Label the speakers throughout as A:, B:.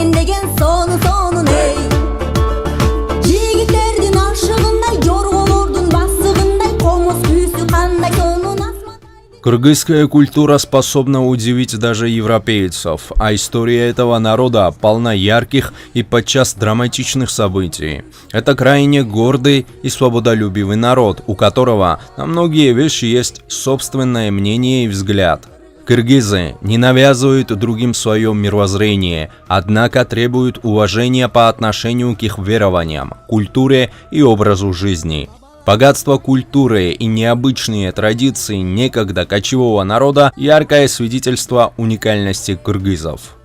A: берейин деген сонун эй. Жигиттердин ашыгындай, жорголордун басыгындай, комуз күйүсү кандай сонун асман.
B: Кыргызская культура способна удивить даже европейцев, а история этого народа полна ярких и подчас драматичных событий. Это крайне гордый и свободолюбивый народ, у которого на многие вещи есть собственное мнение и взгляд. Кыргызы не навязывают другим свое мировоззрение, однако требуют уважения по отношению к их верованиям, культуре и образу жизни. Богатство культуры и необычные традиции некогда кочевого народа – яркое свидетельство уникальности кыргызов.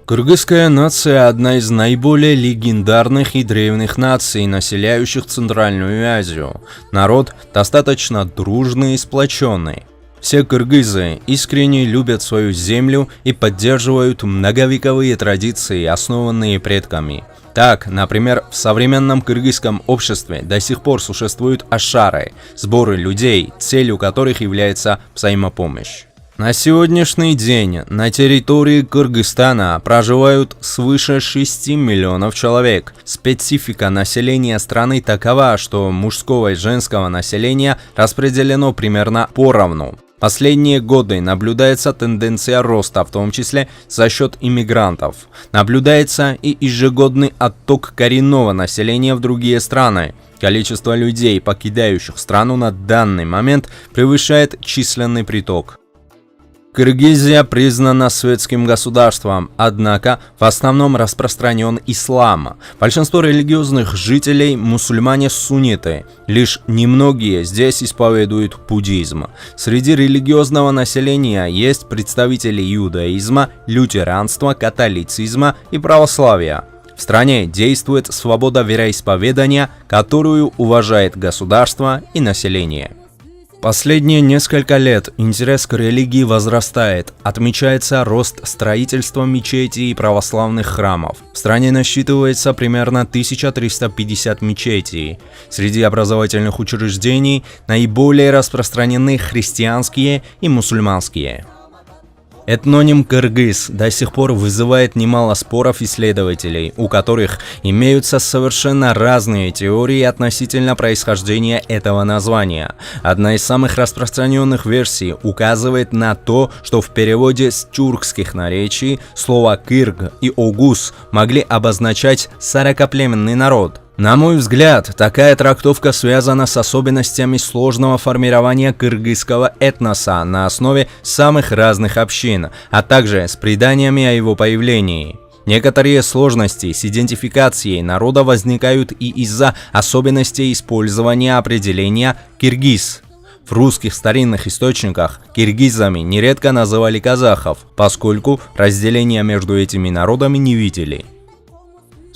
B: Кыргызская нация – одна из наиболее легендарных и древних наций, населяющих Центральную Азию. Народ достаточно дружный и сплоченный. Все кыргызы искренне любят свою землю и поддерживают многовековые традиции, основанные предками. Так, например, в современном кыргызском обществе до сих пор существуют ашары – сборы людей, целью которых является взаимопомощь. На сегодняшний день на территории Кыргызстана проживают свыше 6 миллионов человек. Специфика населения страны такова, что мужского и женского населения распределено примерно поровну. Последние годы наблюдается тенденция роста, в том числе за счет иммигрантов. Наблюдается и ежегодный отток коренного населения в другие страны. Количество людей, покидающих страну на данный момент, превышает численный приток. Киргизия признана светским государством, однако в основном распространен ислам. Большинство религиозных жителей – мусульмане-сунниты, лишь немногие здесь исповедуют буддизм. Среди религиозного населения есть представители иудаизма, лютеранства, католицизма и православия. В стране действует свобода вероисповедания, которую уважает государство и население. Последние несколько лет интерес к религии возрастает, отмечается рост строительства мечетей и православных храмов. В стране насчитывается примерно 1350 мечетей. Среди образовательных учреждений наиболее распространены христианские и мусульманские. Этноним «кыргыз» до сих пор вызывает немало споров исследователей, у которых имеются совершенно разные теории относительно происхождения этого названия. Одна из самых распространенных версий указывает на то, что в переводе с тюркских наречий слова «кырг» и «огуз» могли обозначать «сорокоплеменный народ». На мой взгляд, такая трактовка связана с особенностями сложного формирования кыргызского этноса на основе самых разных общин, а также с преданиями о его появлении. Некоторые сложности с идентификацией народа возникают и из-за особенностей использования определения «киргиз». В русских старинных источниках киргизами нередко называли казахов, поскольку разделения между этими народами не видели.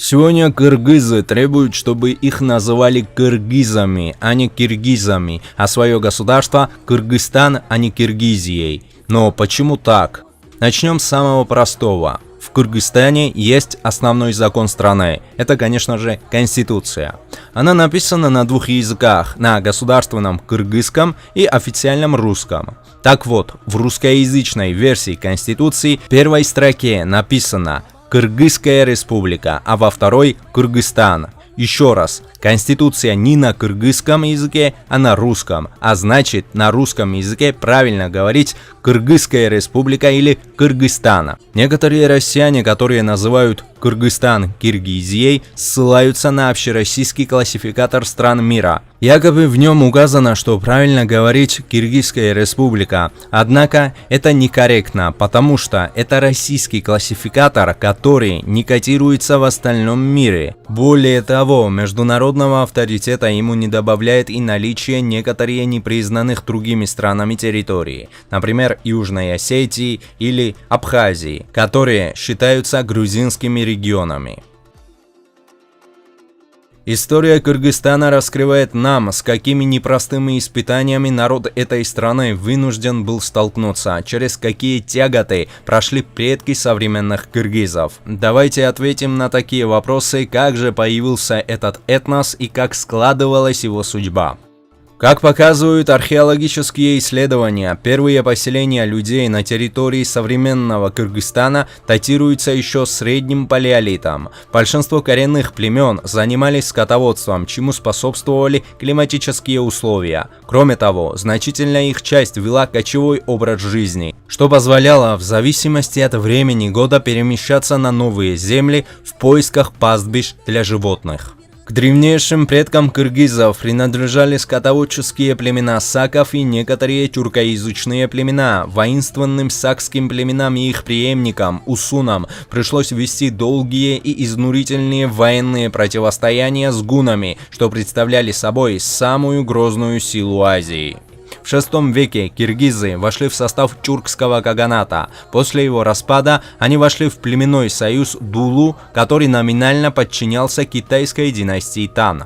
B: Сегодня кыргызы требуют, чтобы их называли кыргызами, а не киргизами, а свое государство – Кыргызстан, а не Киргизией. Но почему так? Начнем с самого простого. В Кыргызстане есть основной закон страны. Это, конечно же, Конституция. Она написана на двух языках – на государственном кыргызском и официальном русском. Так вот, в русскоязычной версии Конституции в первой строке написано «Кыргызская республика», а во второй «Кыргызстан». Еще раз, Конституция не на кыргызском языке, а на русском, а значит, на русском языке правильно говорить «Кыргызская республика» или «Кыргызстан». Некоторые россияне, которые называют Кыргызстан Киргизией, ссылаются на общероссийский классификатор стран мира. Якобы в нем указано, что правильно говорить «Киргизская республика», однако это некорректно, потому что это российский классификатор, который не котируется в остальном мире. Более того, международного авторитета ему не добавляет и наличие некоторых непризнанных другими странами территорий, например, Южной Осетии или Абхазии, которые считаются грузинскими регионами. История Кыргызстана раскрывает нам, с какими непростыми испытаниями народ этой страны вынужден был столкнуться, через какие тяготы прошли предки современных кыргызов. Давайте ответим на такие вопросы, как же появился этот этнос и как складывалась его судьба. Как показывают археологические исследования, первые поселения людей на территории современного Кыргызстана датируются еще средним палеолитом. Большинство коренных племен занимались скотоводством, чему способствовали климатические условия. Кроме того, значительная их часть вела кочевой образ жизни, что позволяло в зависимости от времени года перемещаться на новые земли в поисках пастбищ для животных. К древнейшим предкам кыргызов принадлежали скотоводческие племена саков и некоторые тюркоязычные племена. Воинственным сакским племенам и их преемникам, усунам, пришлось вести долгие и изнурительные военные противостояния с гунами, что представляли собой самую грозную силу Азии. В VI веке киргизы вошли в состав тюркского каганата. После его распада они вошли в племенной союз Дулу, который номинально подчинялся китайской династии Тан.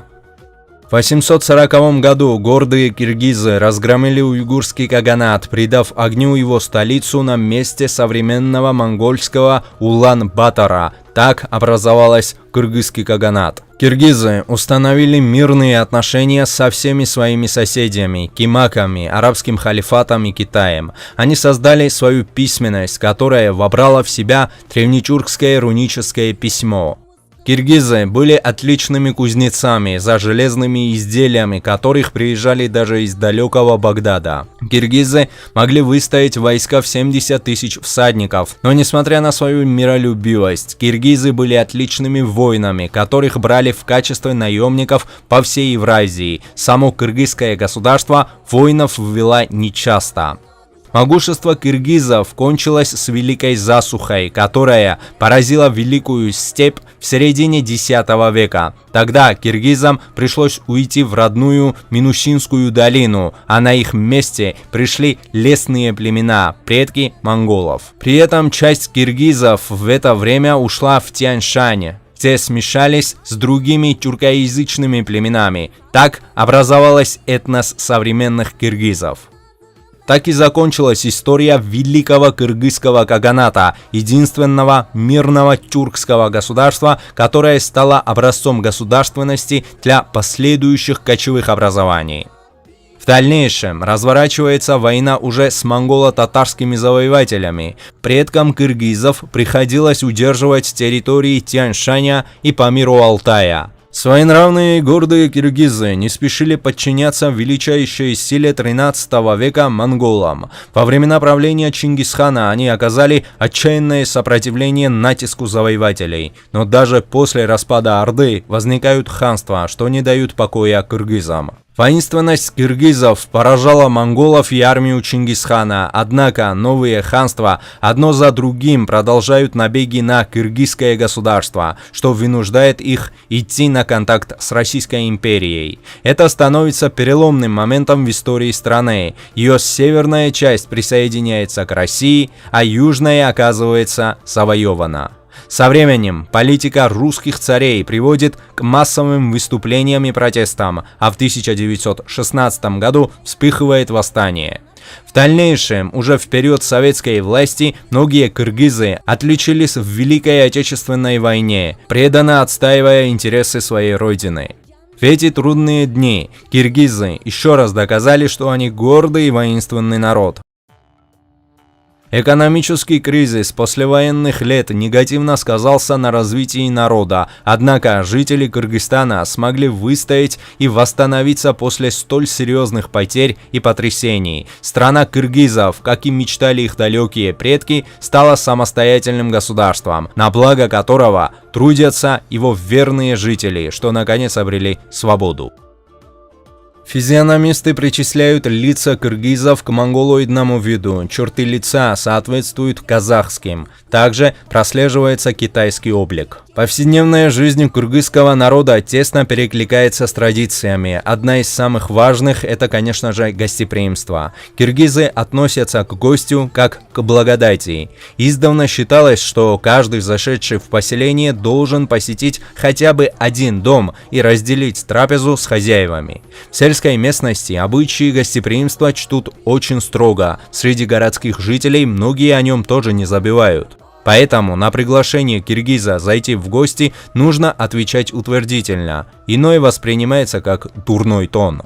B: В 840 году гордые киргизы разгромили уйгурский каганат, придав огню его столицу на месте современного монгольского Улан-Батора. Так образовалась кыргызский каганат. Киргизы установили мирные отношения со всеми своими соседями, кимаками, арабским халифатом и Китаем. Они создали свою письменность, которая вобрала в себя древнетюркское руническое письмо. Киргизы были отличными кузнецами за железными изделиями, которых приезжали даже из далекого Багдада. Киргизы могли выстоять войска в 70 тысяч всадников, но несмотря на свою миролюбивость, киргизы были отличными воинами, которых брали в качестве наемников по всей Евразии. Само кыргызское государство воинов ввела нечасто. Могущество киргизов кончилось с Великой засухой, которая поразила Великую степь в середине X века. Тогда киргизам пришлось уйти в родную Минусинскую долину, а на их месте пришли лесные племена, предки монголов. При этом часть киргизов в это время ушла в Тянь-Шань, где смешались с другими тюркоязычными племенами. Так образовалась этнос современных киргизов. Так и закончилась история великого кыргызского каганата, единственного мирного тюркского государства, которое стало образцом государственности для последующих кочевых образований. В дальнейшем разворачивается война уже с монголо-татарскими завоевателями. Предкам кыргызов приходилось удерживать территории Тянь-Шаня и Памиру Алтая. Своенравные и гордые киргизы не спешили подчиняться величайшей силе 13 века монголам. Во времена правления Чингисхана они оказали отчаянное сопротивление натиску завоевателей. Но даже после распада Орды возникают ханства, что не дают покоя кыргызам. Воинственность киргизов поражала монголов и армию Чингисхана, однако новые ханства одно за другим продолжают набеги на кыргызское государство, что вынуждает их идти на контакт с Российской империей. Это становится переломным моментом в истории страны. Ее северная часть присоединяется к России, а южная оказывается завоевана. Со временем политика русских царей приводит к массовым выступлениям и протестам, а в 1916 году вспыхивает восстание. В дальнейшем, уже в период советской власти, многие кыргызы отличились в Великой Отечественной войне, преданно отстаивая интересы своей родины. В эти трудные дни киргизы еще раз доказали, что они гордый и воинственный народ. Экономический кризис послевоенных лет негативно сказался на развитии народа, однако жители Кыргызстана смогли выстоять и восстановиться после столь серьезных потерь и потрясений. Страна кыргызов, как и мечтали их далекие предки, стала самостоятельным государством, на благо которого трудятся его верные жители, что наконец обрели свободу. Физиономисты причисляют лица кыргызов к монголоидному виду, черты лица соответствуют казахским, также прослеживается китайский облик. Повседневная жизнь кыргызского народа тесно перекликается с традициями. Одна из самых важных – это, конечно же, гостеприимство. Киргизы относятся к гостю как к благодати. Издавна считалось, что каждый зашедший в поселение должен посетить хотя бы один дом и разделить трапезу с хозяевами. В сельской местности обычаи гостеприимства чтут очень строго. Среди городских жителей многие о нем тоже не забывают. Поэтому на приглашение киргиза зайти в гости нужно отвечать утвердительно, иное воспринимается как дурной тон.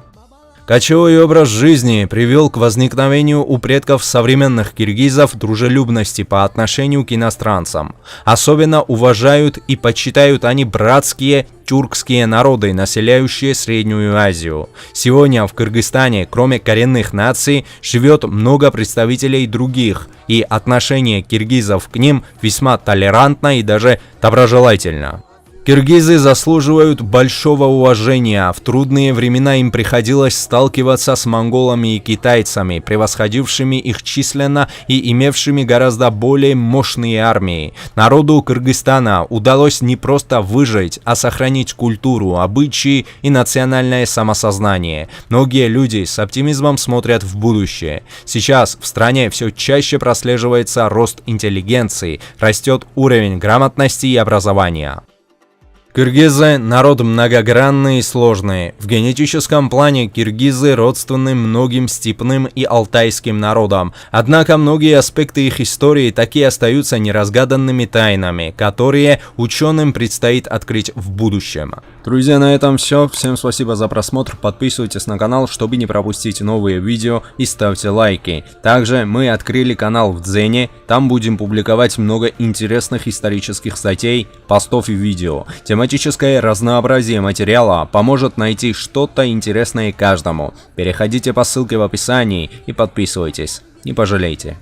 B: Кочевой образ жизни привел к возникновению у предков современных киргизов дружелюбности по отношению к иностранцам. Особенно уважают и почитают они братские тюркские народы, населяющие Среднюю Азию. Сегодня в Кыргызстане, кроме коренных наций, живет много представителей других, и отношение киргизов к ним весьма толерантно и даже доброжелательно. Киргизы заслуживают большого уважения. В трудные времена им приходилось сталкиваться с монголами и китайцами, превосходившими их численно и имевшими гораздо более мощные армии. Народу Кыргызстана удалось не просто выжить, а сохранить культуру, обычаи и национальное самосознание. Многие люди с оптимизмом смотрят в будущее. Сейчас в стране все чаще прослеживается рост интеллигенции, растет уровень грамотности и образования. Киргизы – народ многогранный и сложный. В генетическом плане киргизы родственны многим степным и алтайским народам. Однако многие аспекты их истории так и остаются неразгаданными тайнами, которые ученым предстоит открыть в будущем. Друзья, на этом все. Всем спасибо за просмотр. Подписывайтесь на канал, чтобы не пропустить новые видео, и ставьте лайки. Также мы открыли канал в Дзене. Там будем публиковать много интересных исторических статей, постов и видео. Тематическое разнообразие материала поможет найти что-то интересное каждому. Переходите по ссылке в описании и подписывайтесь. Не пожалейте.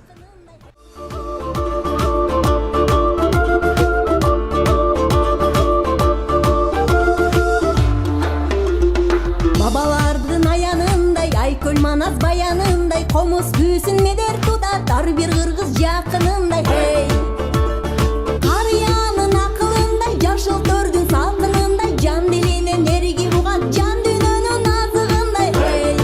A: Бабалардын аянындай, Айкөл Манас баянындай, комуз күүсүн медер тутар бир кыргыз жакынындай. Hey! Карыянын акылындай, жашыл төрдүн салкынындай, жан дилинен эриги буган, жан дүйнөнүн азыгындай. Hey!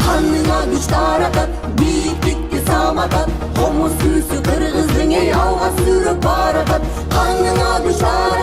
A: Канына күч таратат, бийиктикти саматат, комуз күүсү кыргыздың эй алга сүрүп баратат. Канына күч таратат.